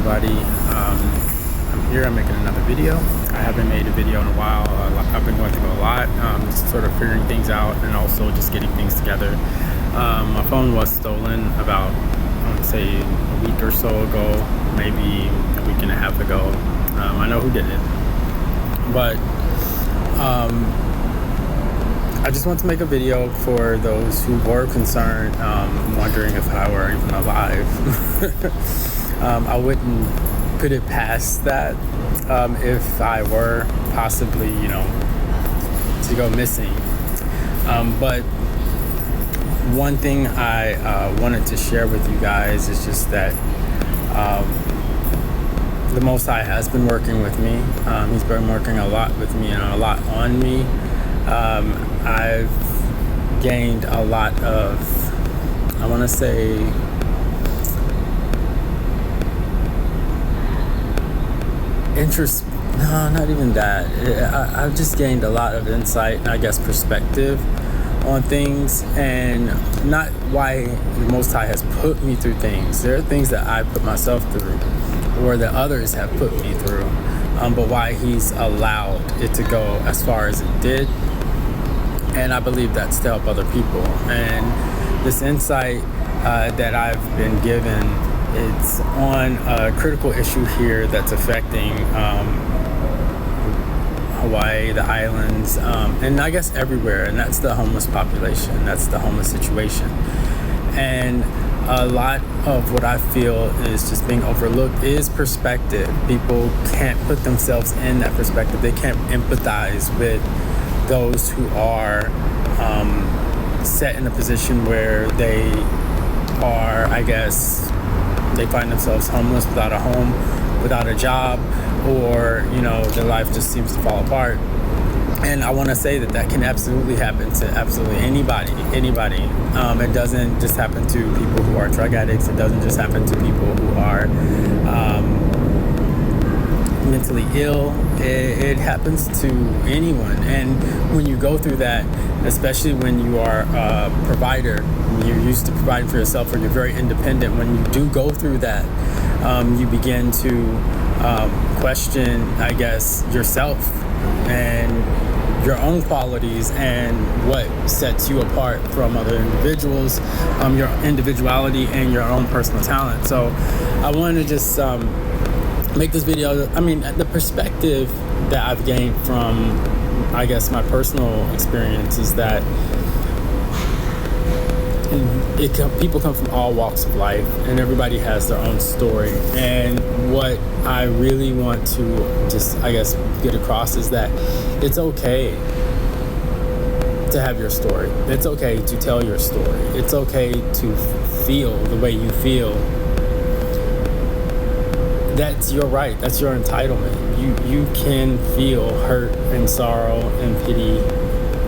everybody. I'm here. I'm making another video. I haven't made a video in a while. I've been going through a lot, just sort of figuring things out and also just getting things together. My phone was stolen about, I would say, a week or so ago, maybe a week and a half ago. I know who did it, but I just want to make a video for those who were concerned, wondering if I were even alive. I wouldn't put it past that if I were possibly, to go missing. But one thing I wanted to share with you guys is just that the Most High has been working with me. He's been working a lot with me and a lot on me. I've gained a lot of, I want to say, interest. No, not even that. I've just gained a lot of insight and I guess perspective on things, and not why the Most High has put me through things. There are things that I put myself through or that others have put me through, but why He's allowed it to go as far as it did. And I believe that's to help other people. And this insight that I've been given, it's on a critical issue here that's affecting Hawaii, the islands, and I guess everywhere, and that's the homeless population, that's the homeless situation. And a lot of what I feel is just being overlooked is perspective. People can't put themselves in that perspective. They can't empathize with those who are set in a position where they are, I guess, they find themselves homeless, without a home, without a job, or, their life just seems to fall apart. And I want to say that can absolutely happen to absolutely anybody. It doesn't just happen to people who are drug addicts. It doesn't just happen to people who are mentally ill. It happens to anyone. And when you go through that, especially when you are a provider, you're used to providing for yourself, or you're very independent, when you do go through that, you begin to question, I guess, yourself and your own qualities and what sets you apart from other individuals, your individuality and your own personal talent. So I wanted to just make this video. I mean, the perspective that I've gained from, I guess, my personal experience is that people come from all walks of life, and everybody has their own story. And what I really want to just, I guess, get across is that it's okay to have your story. It's okay to tell your story. It's okay to feel the way you feel. That's your right. That's your entitlement. You can feel hurt and sorrow and pity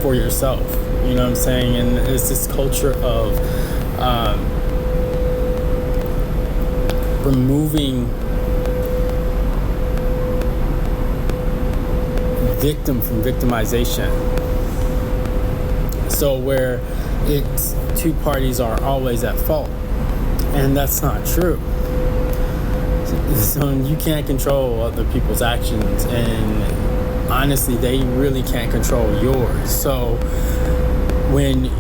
for yourself. You know what I'm saying? And it's this culture of removing victim from victimization. So where it's two parties are always at fault, and that's not true. So you can't control other people's actions, and honestly, they really can't control yours. So when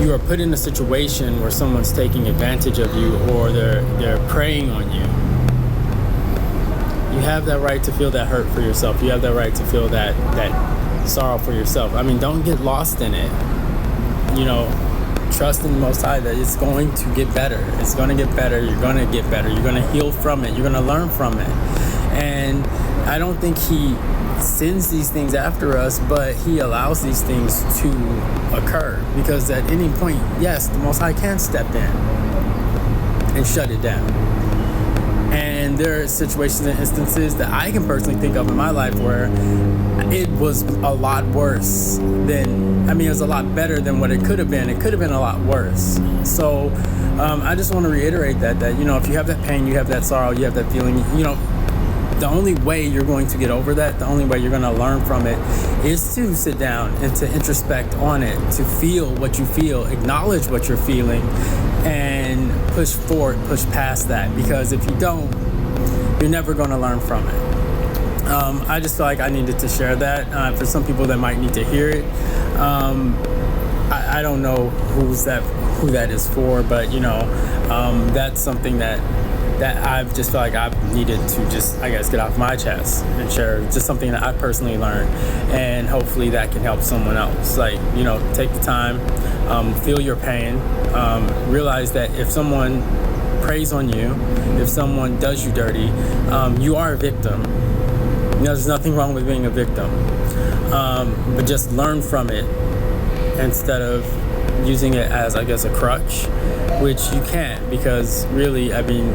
you are put in a situation where someone's taking advantage of you, or they're preying on you, you have that right to feel that hurt for yourself. You have that right to feel that sorrow for yourself. I mean, don't get lost in it. Trust in the Most High that it's going to get better. It's going to get better. You're going to get better. You're going to heal from it. You're going to learn from it. And I don't think He sends these things after us, but He allows these things to occur, because at any point, yes, the Most High can step in and shut it down. And there are situations and instances that I can personally think of in my life where it was a lot worse than, it was a lot better than what it could have been. It could have been a lot worse. So I just want to reiterate that if you have that pain, you have that sorrow, you have that feeling, the only way you're going to get over that, the only way you're going to learn from it, is to sit down and to introspect on it, to feel what you feel, acknowledge what you're feeling, and push forward, push past that. Because if you don't, you're never going to learn from it. I just feel like I needed to share that for some people that might need to hear it. I don't know who that is for, but that's something that I just feel like I've needed to just, I guess, get off my chest and share just something that I personally learned, and hopefully that can help someone else. Like, take the time, feel your pain, realize that if someone preys on you, if someone does you dirty, you are a victim. There's nothing wrong with being a victim, but just learn from it instead of using it as, I guess, a crutch, which you can't, because really, I mean,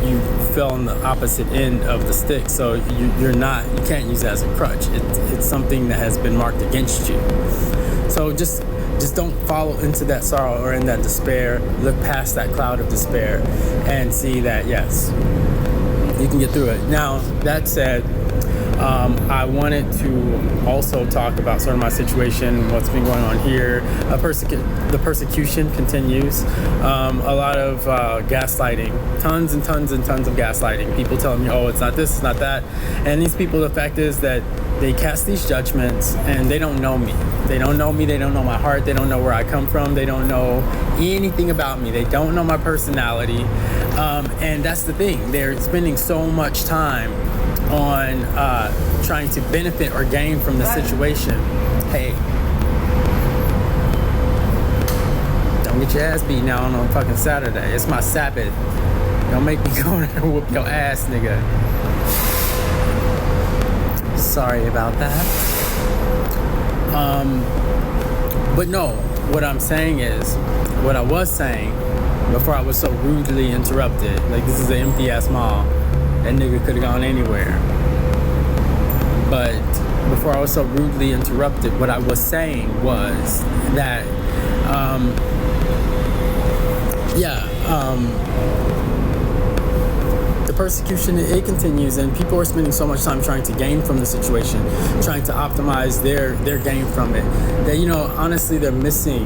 you fell on the opposite end of the stick, so you can't use it as a crutch. It's something that has been marked against you. So just don't follow into that sorrow or in that despair. Look past that cloud of despair and see that, yes, you can get through it. Now, that said, I wanted to also talk about sort of my situation, what's been going on here. The persecution continues. A lot of gaslighting, tons and tons and tons of gaslighting. People telling me, oh, it's not this, it's not that. And these people, the fact is that they cast these judgments and they don't know me. They don't know me. They don't know my heart. They don't know where I come from. They don't know anything about me. They don't know my personality. And that's the thing. They're spending so much time on trying to benefit or gain from the situation. Hey, don't get your ass beat now on a fucking Saturday. It's my Sabbath. Don't make me go there and whoop your ass, nigga. Sorry about that. But no, what I'm saying is, what I was saying before I was so rudely interrupted, like, this is an empty ass mall. That nigga could have gone anywhere. But before I was so rudely interrupted, what I was saying was that, the persecution, it continues, and people are spending so much time trying to gain from the situation, trying to optimize their gain from it, that, honestly, they're missing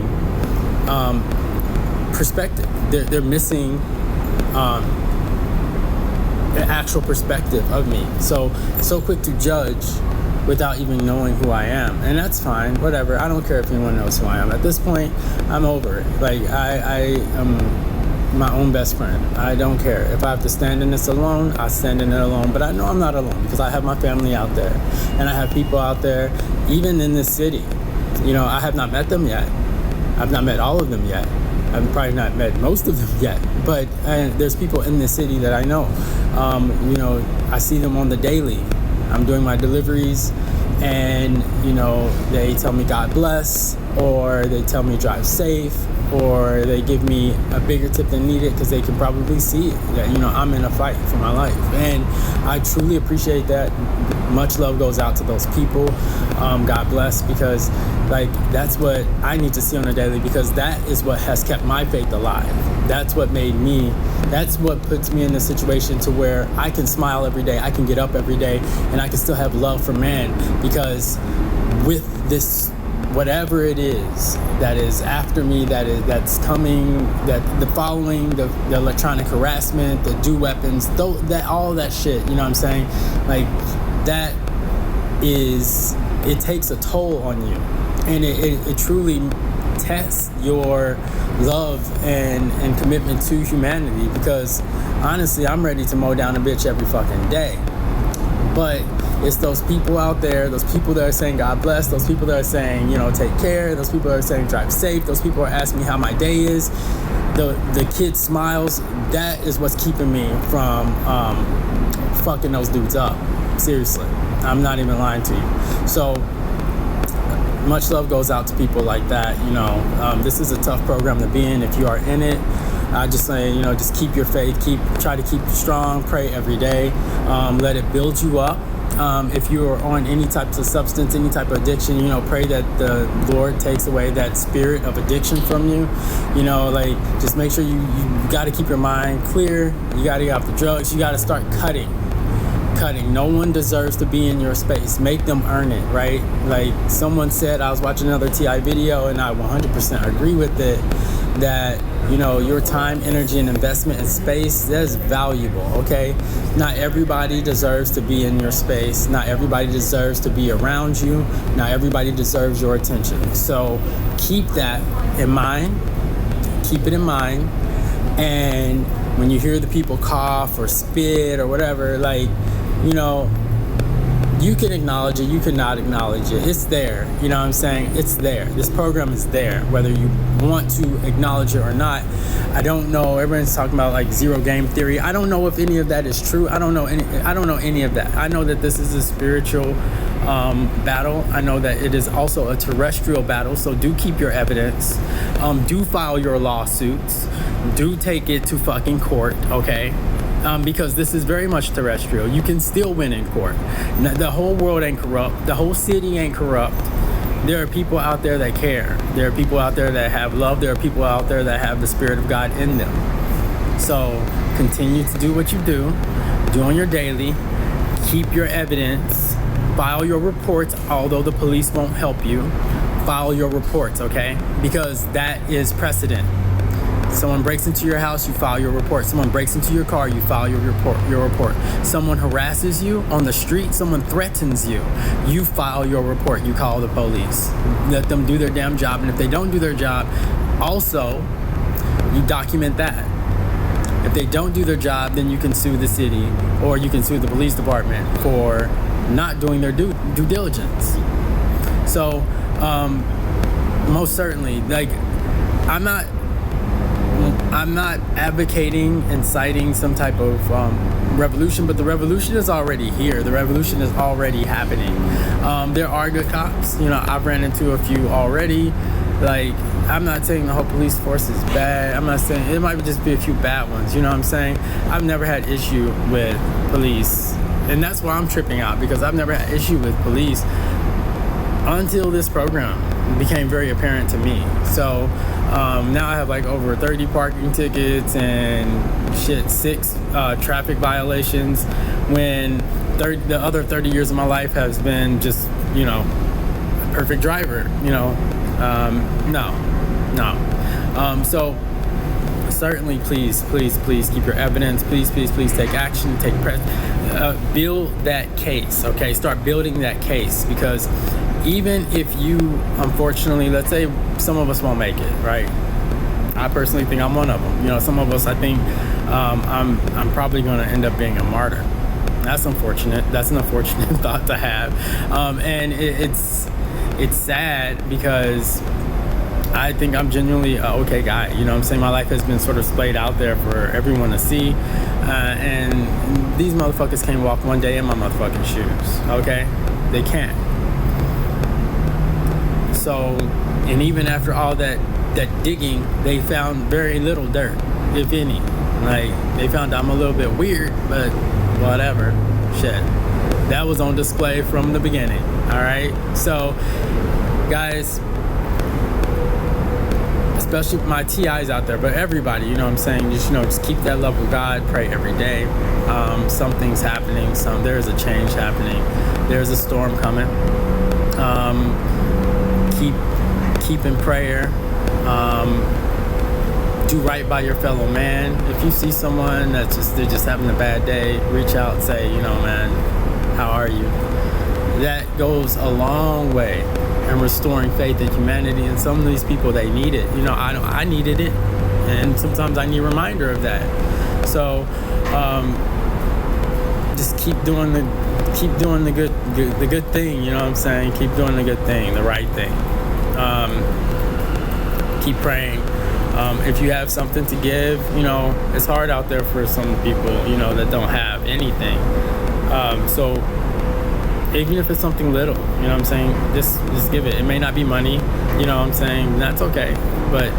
perspective. They're missing the actual perspective of me. So quick to judge without even knowing who I am. And that's fine, whatever. I don't care if anyone knows who I am. At this point, I'm over it. Like, I am my own best friend. I don't care. If I have to stand in this alone, I stand in it alone. But I know I'm not alone, because I have my family out there. And I have people out there, even in this city. I have not met them yet. I've not met all of them yet. I've probably not met most of them yet, but there's people in this city that I know. I see them on the daily. I'm doing my deliveries, and they tell me God bless, or they tell me drive safe, or they give me a bigger tip than needed, because they can probably see that I'm in a fight for my life, and I truly appreciate that. Much love goes out to those people. God bless, because that's what I need to see on a daily, because that is what has kept my faith alive. That's what puts me in the situation to where I can smile every day, I can get up every day, and I can still have love for man, because with this, whatever it is that is after me, that's coming, that the following, the electronic harassment, the do weapons, all that shit, you know what I'm saying? Like, that is, it takes a toll on you, and it truly tests your love and commitment to humanity, because honestly, I'm ready to mow down a bitch every fucking day. But it's those people out there, those people that are saying God bless, those people that are saying, take care, those people that are saying drive safe, those people are asking me how my day is, the kid smiles. That is what's keeping me from fucking those dudes up. Seriously, I'm not even lying to you. So much love goes out to people like that. This is a tough program to be in. If you are in it, I just say, just keep your faith, try to keep strong, pray every day, let it build you up. If you are on any types of substance, any type of addiction, pray that the Lord takes away that spirit of addiction from you. Just make sure you got to keep your mind clear. You got to get off the drugs. You got to start cutting. No one deserves to be in your space. Make them earn it, right? Like someone said, I was watching another TI video, and I 100% agree with it, that You know, your time, energy, and investment in space, that's valuable, okay? Not everybody deserves to be in your space. Not everybody deserves to be around you. Not everybody deserves your attention. So keep that in mind. Keep it in mind. And when you hear the people cough or spit or whatever, like, you know, you can acknowledge it, you cannot acknowledge it. It's there, you know what I'm saying? It's there. This program is there, whether you want to acknowledge it or not. I don't know. Everyone's talking about like zero game theory. I don't know if any of that is true. I don't know any of that. I know that this is a spiritual battle. I know that it is also a terrestrial battle. So do keep your evidence. Do file your lawsuits. Do take it to fucking court, okay? Because this is very much terrestrial. You can still win in court. The whole world ain't corrupt. The whole city ain't corrupt. There are people out there that care. There are people out there that have love. There are people out there that have the Spirit of God in them. So continue to do what you do. Do on your daily. Keep your evidence. File your reports, although the police won't help you. File your reports, okay? Because that is precedent. Someone breaks into your house, you file your report. Someone breaks into your car, you file your report. Someone harasses you on the street, someone threatens you, you file your report. You call the police. Let them do their damn job. And if they don't do their job, also, you document that. If they don't do their job, then you can sue the city or you can sue the police department for not doing their due diligence. So, most certainly, like, I'm not advocating and citing some type of revolution, but the revolution is already here. The revolution is already happening. There are good cops. You know, I've ran into a few already. Like, I'm not saying the whole police force is bad. I'm not saying it might just be a few bad ones. You know what I'm saying? I've never had issue with police, and that's why I'm tripping out, because I've never had issue with police until this program became very apparent to me. So now I have like over 30 parking tickets and 6 traffic violations, when the other 30 years of my life has been just, you know, a perfect driver, you know. No. So certainly, please keep your evidence. Please take action, build that case, okay? Start building that case, because even if you, unfortunately, let's say some of us won't make it, right? I personally think I'm one of them. You know, some of us, I think I'm probably going to end up being a martyr. That's unfortunate. That's an unfortunate thought to have. And it's sad, because I think I'm genuinely an okay guy. You know what I'm saying? My life has been sort of splayed out there for everyone to see. And these motherfuckers can't walk one day in my motherfucking shoes, okay? They can't. So, and even after all that digging, they found very little dirt, if any. Like, they found I'm a little bit weird, but whatever. Shit. That was on display from the beginning, all right? So, guys, especially my TIs out there, but everybody, you know what I'm saying? Just keep that love of God, pray every day. Something's happening, there's a change happening. There's a storm coming. Keep in prayer. Do right by your fellow man. If you see someone they're just having a bad day, reach out and say, you know, man, how are you? That goes a long way in restoring faith in humanity. And some of these people, they need it. You know, I needed it, and sometimes I need a reminder of that. So just keep doing the good thing. You know what I'm saying? Keep doing the good thing, the right thing. Keep praying. If you have something to give, you know, it's hard out there for some people, you know, that don't have anything. So even if it's something little, you know what I'm saying, just give it. It may not be money, you know what I'm saying, that's okay. But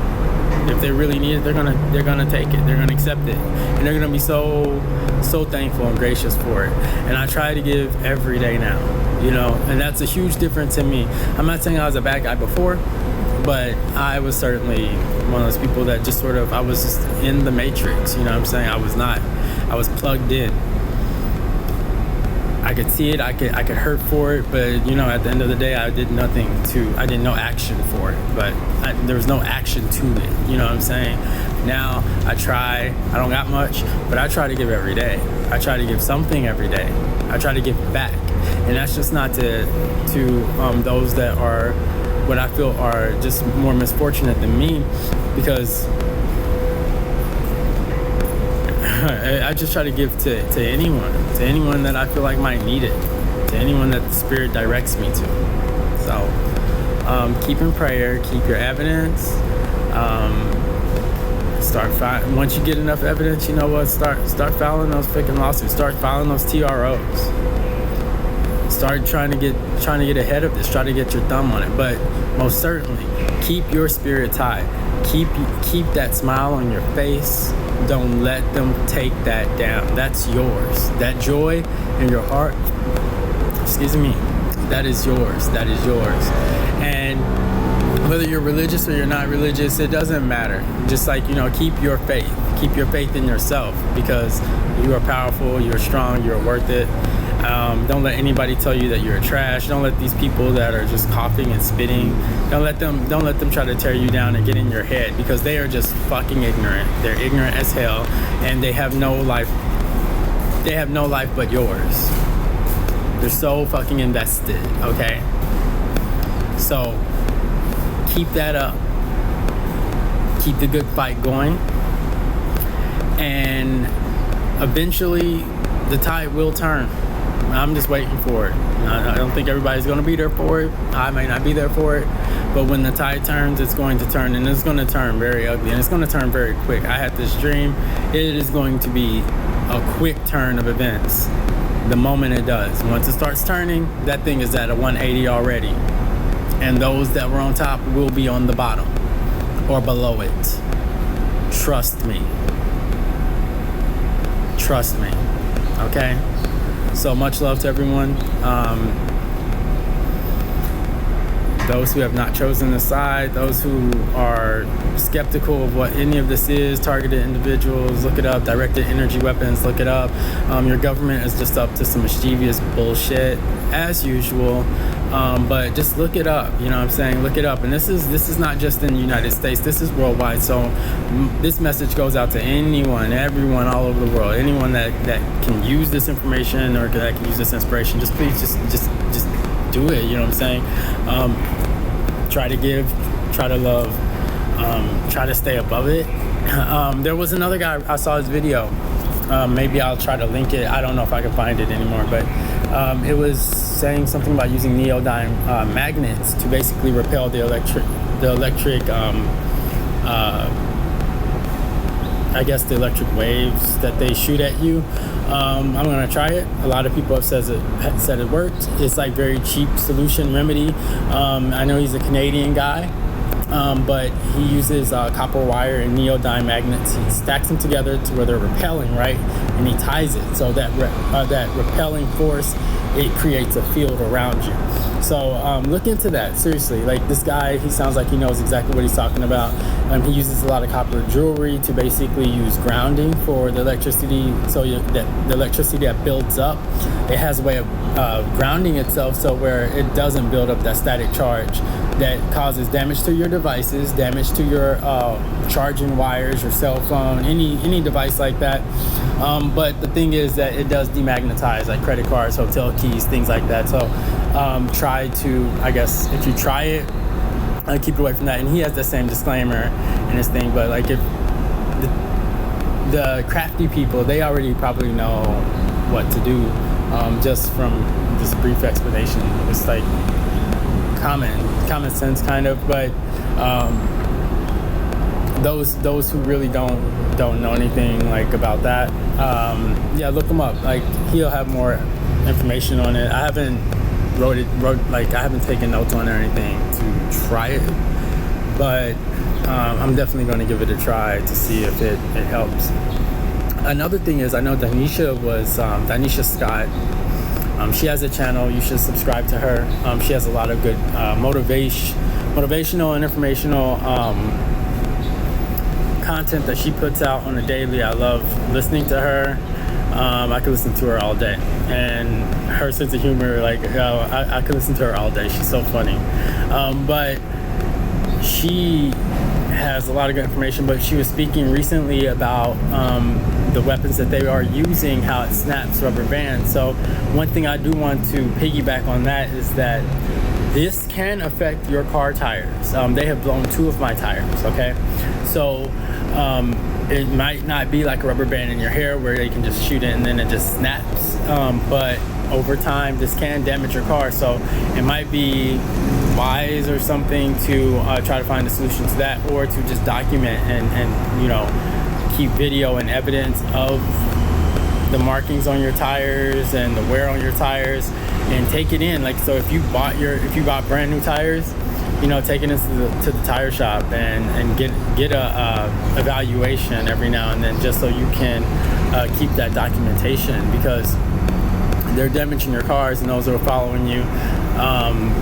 if they really need it, they're gonna take it. They're gonna accept it, and they're gonna be so thankful and gracious for it. And I try to give every day now, you know, and that's a huge difference in me. I'm not saying I was a bad guy before, but I was certainly one of those people that just I was just in the matrix, you know what I'm saying? I was plugged in. I could see it, I could hurt for it, but you know, at the end of the day, I did no action for it, but there was no action to it, you know what I'm saying? Now I don't got much, but I try to give every day. I try to give something every day. I try to give back. And that's just not to those that are what I feel are just more misfortunate than me, because I just try to give to anyone that I feel like might need it, to anyone that the Spirit directs me to. So keep in prayer, keep your evidence. Once you get enough evidence, you know what? Start filing those freaking lawsuits. Start filing those TROs. Start trying to get ahead of this. Try to get your thumb on it. But most certainly, keep your spirits high. Keep that smile on your face. Don't let them take that down. That's yours. That joy in your heart, that is yours. That is yours. And whether you're religious or you're not religious, it doesn't matter. Just like, keep your faith. Keep your faith in yourself, because you are powerful, you're strong, you're worth it. Don't let anybody tell you that you're trash. Don't let these people that are just coughing and spitting, don't let them try to tear you down and get in your head, because they are just fucking ignorant. They're ignorant as hell, and they have no life. They have no life but yours. They're so fucking invested, okay? So keep that up. Keep the good fight going. And eventually the tide will turn. I'm just waiting for it. I don't think everybody's going to be there for it. I may not be there for it. But when the tide turns, it's going to turn. And it's going to turn very ugly. And it's going to turn very quick. I had this dream. It is going to be a quick turn of events. The moment it does. Once it starts turning, that thing is at a 180 already. And those that were on top will be on the bottom or below it. Trust me. Trust me. Okay? So much love to everyone. Those who have not chosen the side, those who are skeptical of what any of this is, targeted individuals, look it up. Directed energy weapons, look it up. Your government is just up to some mischievous bullshit, as usual. But just look it up. You know what I'm saying? Look it up. And this is not just in the United States. This is worldwide. So this message goes out to anyone, everyone all over the world. Anyone that can use this information or that can use this inspiration. Just please, just do it. You know what I'm saying? Try to give, try to love, try to stay above it. There was another guy, I saw his video. Maybe I'll try to link it. I don't know if I can find it anymore, but it was saying something about using neodyne magnets to basically repel the electric I guess the electric waves that they shoot at you. I'm gonna try it. A lot of people have said it worked. It's like very cheap solution remedy. I know he's a Canadian guy, but he uses copper wire and neodyne magnets. He stacks them together to where they're repelling, right? And he ties it so that that repelling force, it creates a field around you. So look into that, seriously. Like this guy, he sounds like he knows exactly what he's talking about. He uses a lot of copper jewelry to basically use grounding for the electricity, so that the electricity that builds up, it has a way of grounding itself so where it doesn't build up that static charge that causes damage to your devices, damage to your charging wires, your cell phone, any device like that. But the thing is that it does demagnetize, like credit cards, hotel keys, things like that. So try to, I guess, if you try it, keep away from that. And he has the same disclaimer in his thing, but like if the crafty people, they already probably know what to do, just from this brief explanation. It's like common sense kind of, but those who really don't know anything like about that, yeah, look him up. Like he'll have more information on it. I haven't I haven't taken notes on it or anything to try it, but I'm definitely going to give it a try to see if it helps. Another thing is, I know Danisha Scott. She has a channel. You should subscribe to her. She has a lot of good motivational and informational content that she puts out on a daily. I love listening to her. I could listen to her all day, and her sense of humor, like I could listen to her all day. She's so funny. But she has a lot of good information, but she was speaking recently about the weapons that they are using, how it snaps rubber bands. So one thing I do want to piggyback on that is that this can affect your car tires. They have blown 2 of my tires, okay? So it might not be like a rubber band in your hair where they can just shoot it and then it just snaps, but over time this can damage your car. So it might be wise or something to try to find a solution to that, or to just document and you know, keep video and evidence of the markings on your tires and the wear on your tires, and take it in. Like, so if you bought brand new tires, you know, take it into the tire shop and get a evaluation every now and then, just so you can keep that documentation, because they're damaging your cars, and those that are following you,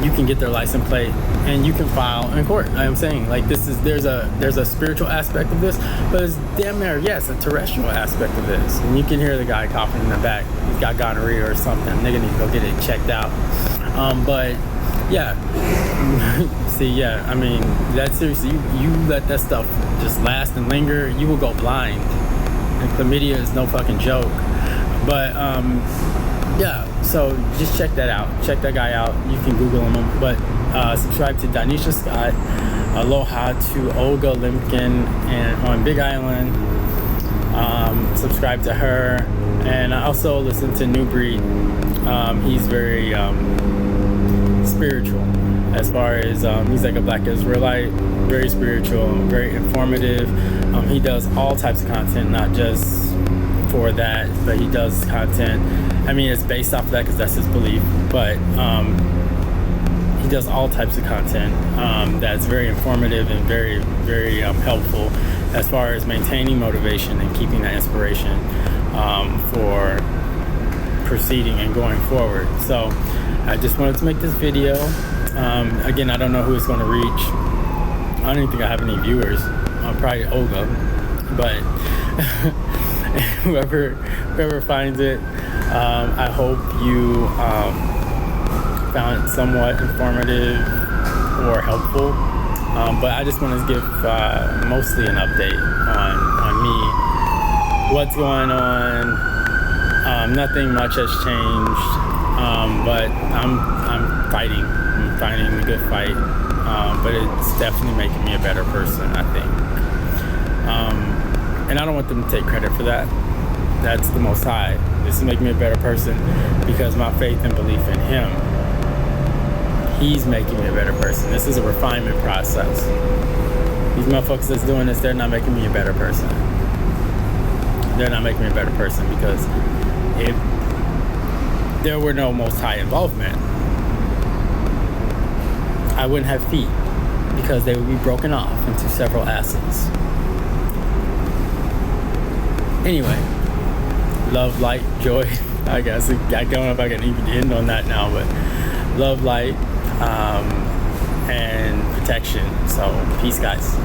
you can get their license plate and you can file in court. I'm saying, like, there's a spiritual aspect of this, but it's damn near, yes, a terrestrial aspect of this. And you can hear the guy coughing in the back. He's got gonorrhea or something. They're gonna need to go get it checked out. But yeah, see, yeah, I mean, that's seriously, you let that stuff just last and linger, you will go blind. And chlamydia is no fucking joke. But yeah, so just check that out. Check that guy out. You can Google him. But subscribe to Danisha Scott. Aloha to Olga Limpkin and on Big Island. Subscribe to her. And I also listen to New Breed. He's very spiritual, as far as he's like a Black Israelite, very spiritual, very informative. He does all types of content, not just for that, but he does content. I mean, it's based off of that because that's his belief, but he does all types of content that's very informative and very, very helpful as far as maintaining motivation and keeping that inspiration for proceeding and going forward. So I just wanted to make this video. Again, I don't know who it's going to reach. I don't even think I have any viewers. Probably Olga, but whoever finds it, I hope you found it somewhat informative or helpful. But I just want to give mostly an update on me, what's going on. Nothing much has changed, but I'm fighting. I'm fighting the good fight, but it's definitely making me a better person, I think. And I don't want them to take credit for that. That's the Most High. This is making me a better person because my faith and belief in Him. He's making me a better person. This is a refinement process. These motherfuckers that's doing this, they're not making me a better person. They're not making me a better person, because if there were no Most High involvement, I wouldn't have feet, because they would be broken off into several asses. Anyway, love, light, joy. I guess I don't know if I can even end on that now, but love, light, and protection. So peace, guys.